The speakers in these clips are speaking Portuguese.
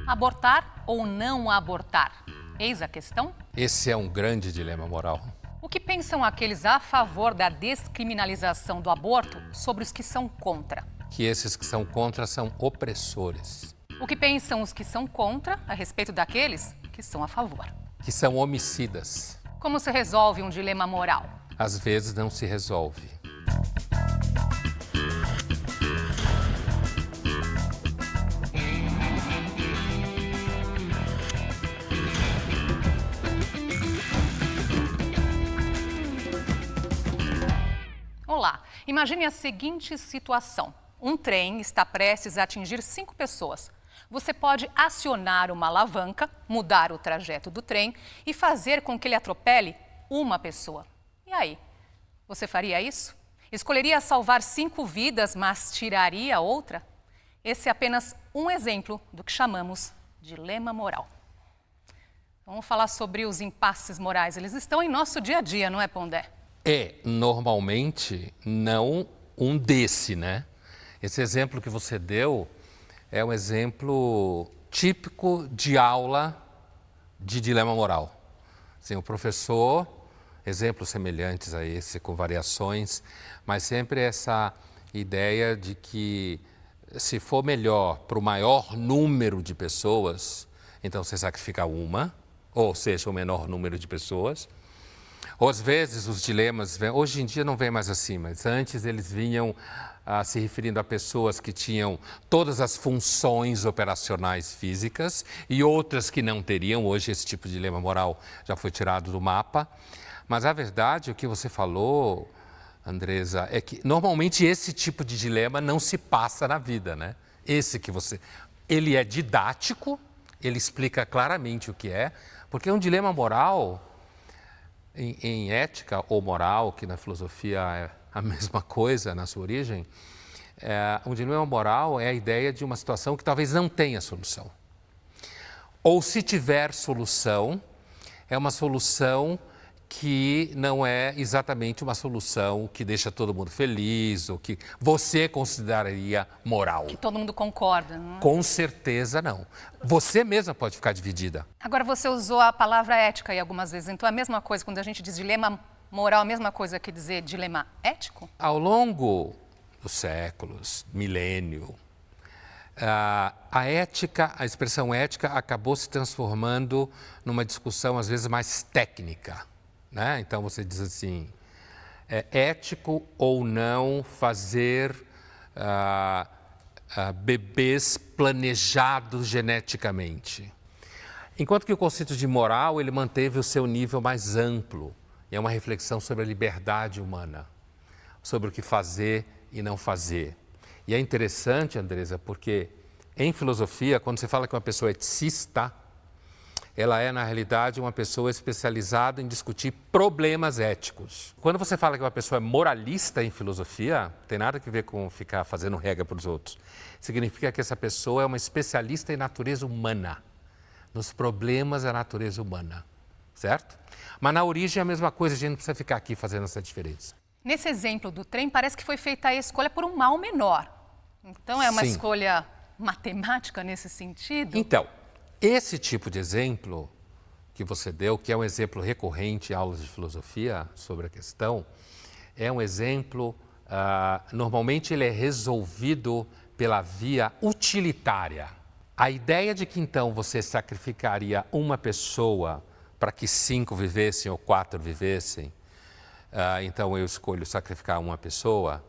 Abortar ou não abortar? Eis a questão. Esse é um grande dilema moral. O que pensam aqueles a favor da descriminalização do aborto sobre os que são contra? Que esses que são contra são opressores. O que pensam os que são contra a respeito daqueles que são a favor? Que são homicidas. Como se resolve um dilema moral? Às vezes não se resolve. Olá, imagine a seguinte situação. Um trem está prestes a atingir 5 pessoas. Você pode acionar uma alavanca, mudar o trajeto do trem e fazer com que ele atropele uma pessoa. E aí? Você faria isso? Escolheria salvar 5 vidas, mas tiraria outra? Esse é apenas um exemplo do que chamamos de dilema moral. Vamos falar sobre os impasses morais. Eles estão em nosso dia a dia, não é, Pondé? É, normalmente, não um desse, né? Esse exemplo que você deu é um exemplo típico de aula de dilema moral. Assim, o professor, exemplos semelhantes a esse, com variações, mas sempre essa ideia de que se for melhor para o maior número de pessoas, então você sacrifica uma, ou seja, o menor número de pessoas. Ou às vezes os dilemas, hoje em dia não vem mais assim, mas antes eles vinham se referindo a pessoas que tinham todas as funções operacionais físicas e outras que não teriam. Hoje esse tipo de dilema moral já foi tirado do mapa. Mas a verdade, o que você falou, Andresa, é que normalmente esse tipo de dilema não se passa na vida, né? Ele é didático, ele explica claramente o que é, porque um dilema moral, em ética ou moral, que na filosofia é a mesma coisa na sua origem, um dilema moral é a ideia de uma situação que talvez não tenha solução. Ou se tiver solução, é uma solução que não é exatamente uma solução que deixa todo mundo feliz ou que você consideraria moral. Que todo mundo concorda, não é? Com certeza não. Você mesma pode ficar dividida. Agora, você usou a palavra ética aí algumas vezes, então é a mesma coisa quando a gente diz dilema moral, a mesma coisa que dizer dilema ético? Ao longo dos séculos, milênio, a ética, a expressão ética acabou se transformando numa discussão às vezes mais técnica, né? Então você diz assim, é ético ou não fazer bebês planejados geneticamente? Enquanto que o conceito de moral, ele manteve o seu nível mais amplo. É uma reflexão sobre a liberdade humana, sobre o que fazer e não fazer. E é interessante, Andresa, porque em filosofia, quando você fala que uma pessoa é eticista, ela é, na realidade, uma pessoa especializada em discutir problemas éticos. Quando você fala que uma pessoa é moralista em filosofia, não tem nada a ver com ficar fazendo regra para os outros. Significa que essa pessoa é uma especialista em natureza humana, nos problemas da natureza humana, certo? Mas na origem é a mesma coisa, a gente não precisa ficar aqui fazendo essa diferença. Nesse exemplo do trem, parece que foi feita a escolha por um mal menor. Então, é uma Sim. escolha matemática nesse sentido? Então, esse tipo de exemplo que você deu, que é um exemplo recorrente em aulas de filosofia sobre a questão, é um exemplo, normalmente ele é resolvido pela via utilitária. A ideia de que então você sacrificaria uma pessoa para que 5 vivessem ou 4 vivessem, então eu escolho sacrificar uma pessoa,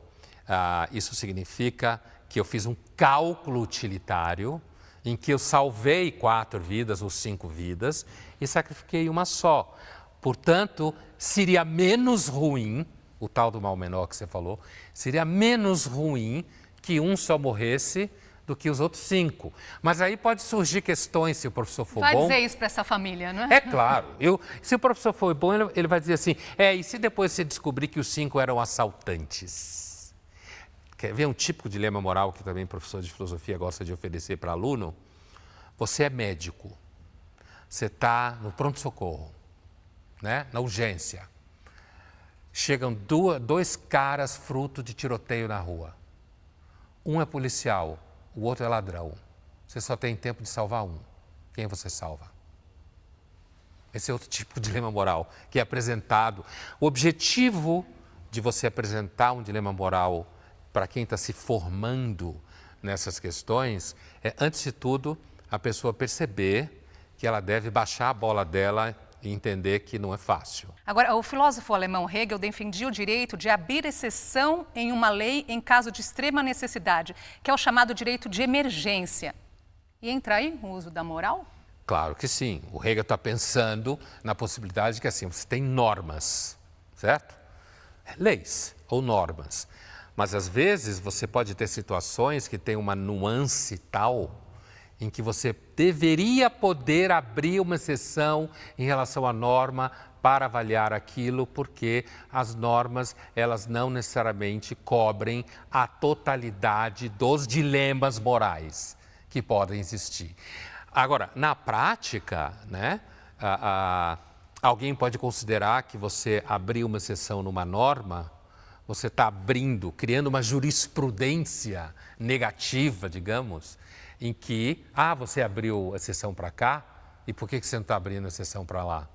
isso significa que eu fiz um cálculo utilitário em que eu salvei 4 vidas ou 5 vidas e sacrifiquei uma só. Portanto, seria menos ruim, o tal do mal menor que você falou, seria menos ruim que um só morresse do que os outros 5. Mas aí pode surgir questões se o professor for Vai bom. dizer isso para essa família, não é? É claro. Se o professor for bom, ele vai dizer assim, e se depois você descobrir que os 5 eram assaltantes? Quer ver um típico dilema moral que também o professor de filosofia gosta de oferecer para aluno? Você é médico, você está no pronto-socorro, né? Na urgência. Chegam 2 caras fruto de tiroteio na rua. Um é policial, o outro é ladrão. você só tem tempo de salvar um. Quem você salva? Esse é outro tipo de dilema moral que é apresentado. O objetivo de você apresentar um dilema moral para quem está se formando nessas questões é, antes de tudo, a pessoa perceber que ela deve baixar a bola dela e entender que não é fácil. Agora, o filósofo alemão Hegel defendia o direito de abrir exceção em uma lei em caso de extrema necessidade, que é o chamado direito de emergência. E entra aí o uso da moral? Claro que sim. O Hegel está pensando na possibilidade de que assim, você tem normas, certo? Leis ou normas. Mas às vezes você pode ter situações que tem uma nuance tal em que você deveria poder abrir uma exceção em relação à norma para avaliar aquilo, porque as normas, elas não necessariamente cobrem a totalidade dos dilemas morais que podem existir. Agora, na prática, né, alguém pode considerar que você abrir uma exceção numa norma, você está abrindo, criando uma jurisprudência negativa, digamos, em que, você abriu exceção para cá, e por que você não está abrindo exceção para lá?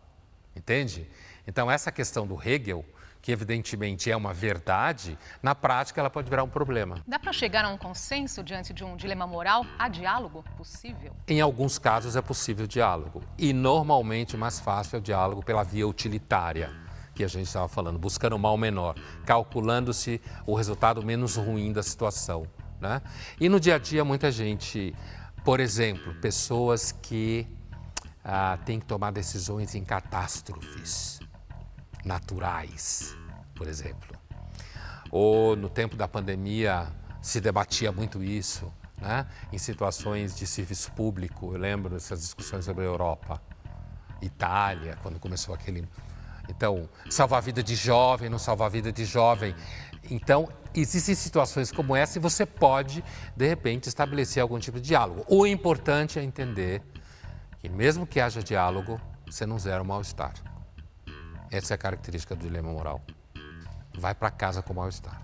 Entende? Então, essa questão do Hegel, que evidentemente é uma verdade, na prática ela pode virar um problema. Dá para chegar a um consenso diante de um dilema moral? Há diálogo possível? Em alguns casos é possível diálogo, e normalmente o mais fácil é o diálogo pela via utilitária, que a gente estava falando, buscando o mal menor, calculando-se o resultado menos ruim da situação. Né? E no dia a dia, muita gente, por exemplo, pessoas que têm que tomar decisões em catástrofes naturais, por exemplo. Ou no tempo da pandemia se debatia muito isso, né? Em situações de serviço público. Eu lembro dessas discussões sobre a Europa, Itália, quando começou aquele... Então, salvar a vida de jovem, não salvar a vida de jovem. Então, existem situações como essa e você pode, de repente, estabelecer algum tipo de diálogo. O importante é entender que, mesmo que haja diálogo, você não zera o mal-estar. Essa é a característica do dilema moral. Vai para casa com mal-estar.